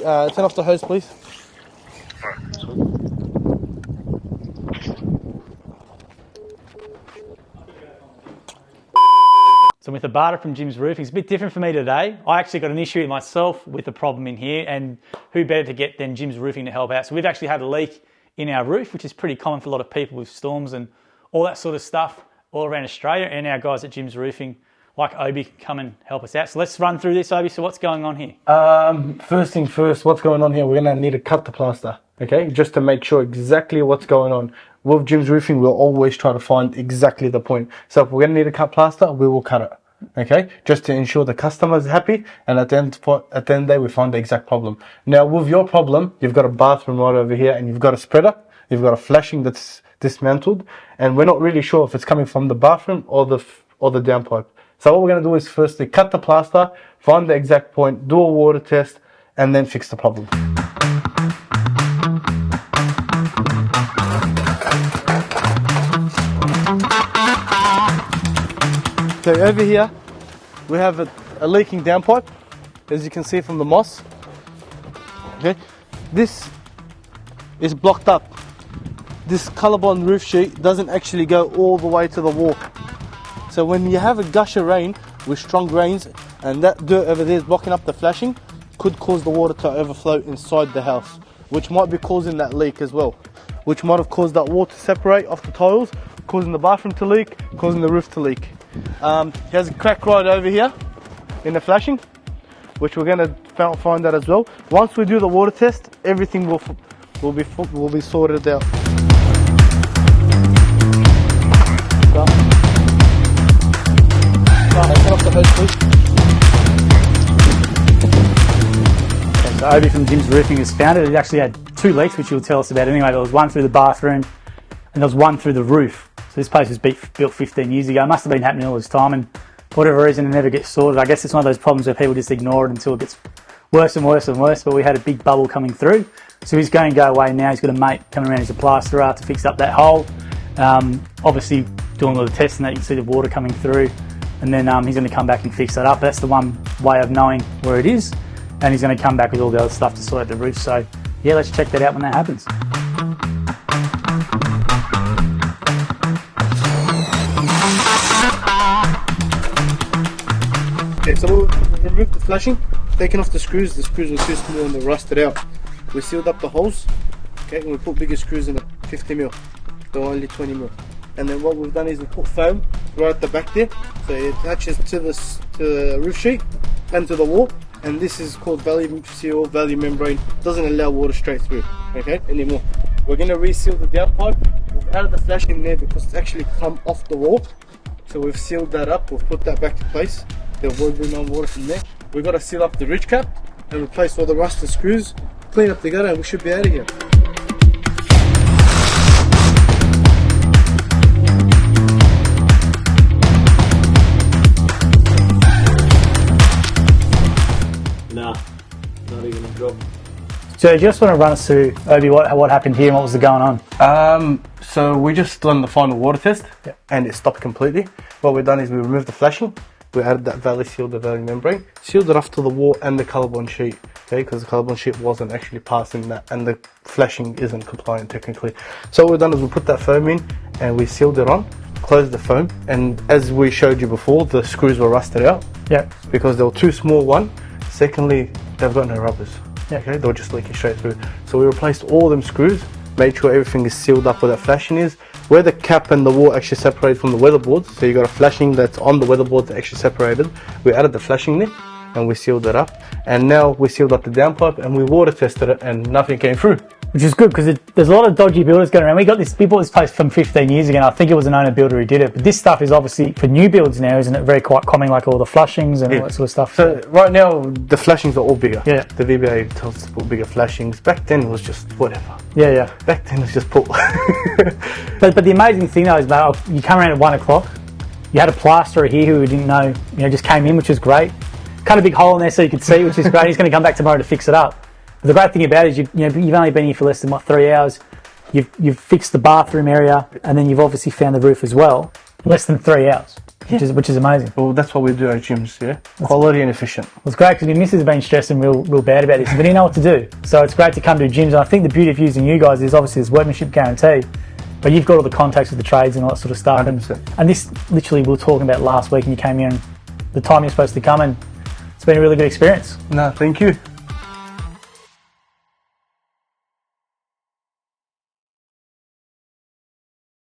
turn off the hose, please. So with the barter from Jim's Roofing, it's a bit different for me today. I actually got an issue myself with the problem in here, and who better to get than Jim's Roofing to help out. So we've actually had a leak in our roof, which is pretty common for a lot of people with storms and all that sort of stuff all around Australia, and our guys at Jim's Roofing, like Obi, can come and help us out. So let's run through this, Obi. So what's going on here? First thing first, what's going on here, we're going to need to cut the plaster, okay? Just to make sure exactly what's going on. With Jim's Roofing, we'll always try to find exactly the point. So if we're going to need to cut plaster, we will cut it, okay? Just to ensure the customer's happy, and at the end of the day, we find the exact problem. Now, with your problem, you've got a bathroom right over here, and you've got a spreader, you've got a flashing that's dismantled, and we're not really sure if it's coming from the bathroom or the downpipe. So what we're going to do is firstly cut the plaster, find the exact point, do a water test, and then fix the problem. So over here, we have a leaking downpipe, as you can see from the moss. Okay, this is blocked up. This colorbond roof sheet doesn't actually go all the way to the wall. So when you have a gush of rain with strong rains and that dirt over there is blocking up the flashing, could cause the water to overflow inside the house, which might be causing that leak as well, which might have caused that water to separate off the tiles, causing the bathroom to leak, causing the roof to leak. There's a crack right over here in the flashing, which we're going to find out as well. Once we do the water test, everything will be sorted out. Turn off the hose, please. Okay, so Obi from Jim's Roofing has found it. It actually had 2 leaks, which you'll tell us about anyway. There was one through the bathroom and there was one through the roof. So this place was built 15 years ago. It must have been happening all this time, and for whatever reason it never gets sorted. I guess it's one of those problems where people just ignore it until it gets worse and worse and worse, but we had a big bubble coming through. So he's going to go away now. He's got a mate coming around, he's a plasterer, to fix up that hole. Obviously doing all the testing that, you can see the water coming through, and then he's going to come back and fix that up. That's the one way of knowing where it is, and he's going to come back with all the other stuff to sort out the roof. So yeah, let's check that out when that happens. Okay, so we'll remove the flashing, taking off the screws were too small and they rusted out. We sealed up the holes, okay, and we put bigger screws in the 50mm, they're only 20mm. And then what we've done is we put foam right at the back there, so it attaches to the roof sheet and to the wall, and this is called value seal, value membrane. Doesn't allow water straight through, okay, anymore. We're going to reseal the downpipe. We've added the flashing there because it's actually come off the wall, so we've sealed that up, we've put that back in place. There will be no water from there. We've got to seal up the ridge cap and replace all the rusted screws, clean up the gutter, and we should be out of here. Nah, not even a drop. So you just want to run us through, Obi, what happened here and what was going on? So we just done the final water test, and it stopped completely. What we've done is we removed the flashing, we added that valley seal, the valley membrane, sealed it off to the wall and the colorbond sheet, okay, because the colorbond sheet wasn't actually passing that, and the flashing isn't compliant technically. So what we've done is we put that foam in and we sealed it on, closed the foam, and as we showed you before, the screws were rusted out. Yeah. Because they were too small, one. Secondly, they've got no rubbers. Yeah. Okay, they were just leaking straight through. So we replaced all them screws, made sure everything is sealed up where that flashing is, where the cap and the wall actually separated from the weatherboards. So you got a flashing that's on the weatherboard that actually separated. We added the flashing there and we sealed it up. And now we sealed up the downpipe and we water tested it and nothing came through. Which is good, because there's a lot of dodgy builders going around. We bought this place from 15 years ago, and I think it was an owner builder who did it. But this stuff is obviously for new builds now, isn't it? Very quite common, like all the flushings and all that sort of stuff. So right now, the flashings are all bigger. Yeah. The VBA tells us to put bigger flashings. Back then it was just whatever. Yeah, yeah. Back then it was just put. But the amazing thing though is that you come around at 1 o'clock, you had a plasterer here who didn't know, just came in, which was great. Cut a big hole in there so you could see, which is great. He's going to come back tomorrow to fix it up. But the great thing about it is you've only been here for less than 3 hours. You've fixed the bathroom area, and then you've obviously found the roof as well. Less than 3 hours. which is amazing. Well, that's what we do at gyms, yeah? Quality and efficient. It's great because my missus has been stressing real bad about this. We didn't know what to do. So it's great to come to gyms. And I think the beauty of using you guys is obviously this workmanship guarantee, but you've got all the contacts with the trades and all that sort of stuff. 100%. And this literally we were talking about last week and you came here and the time you're supposed to come, and it's been a really good experience. No, thank you.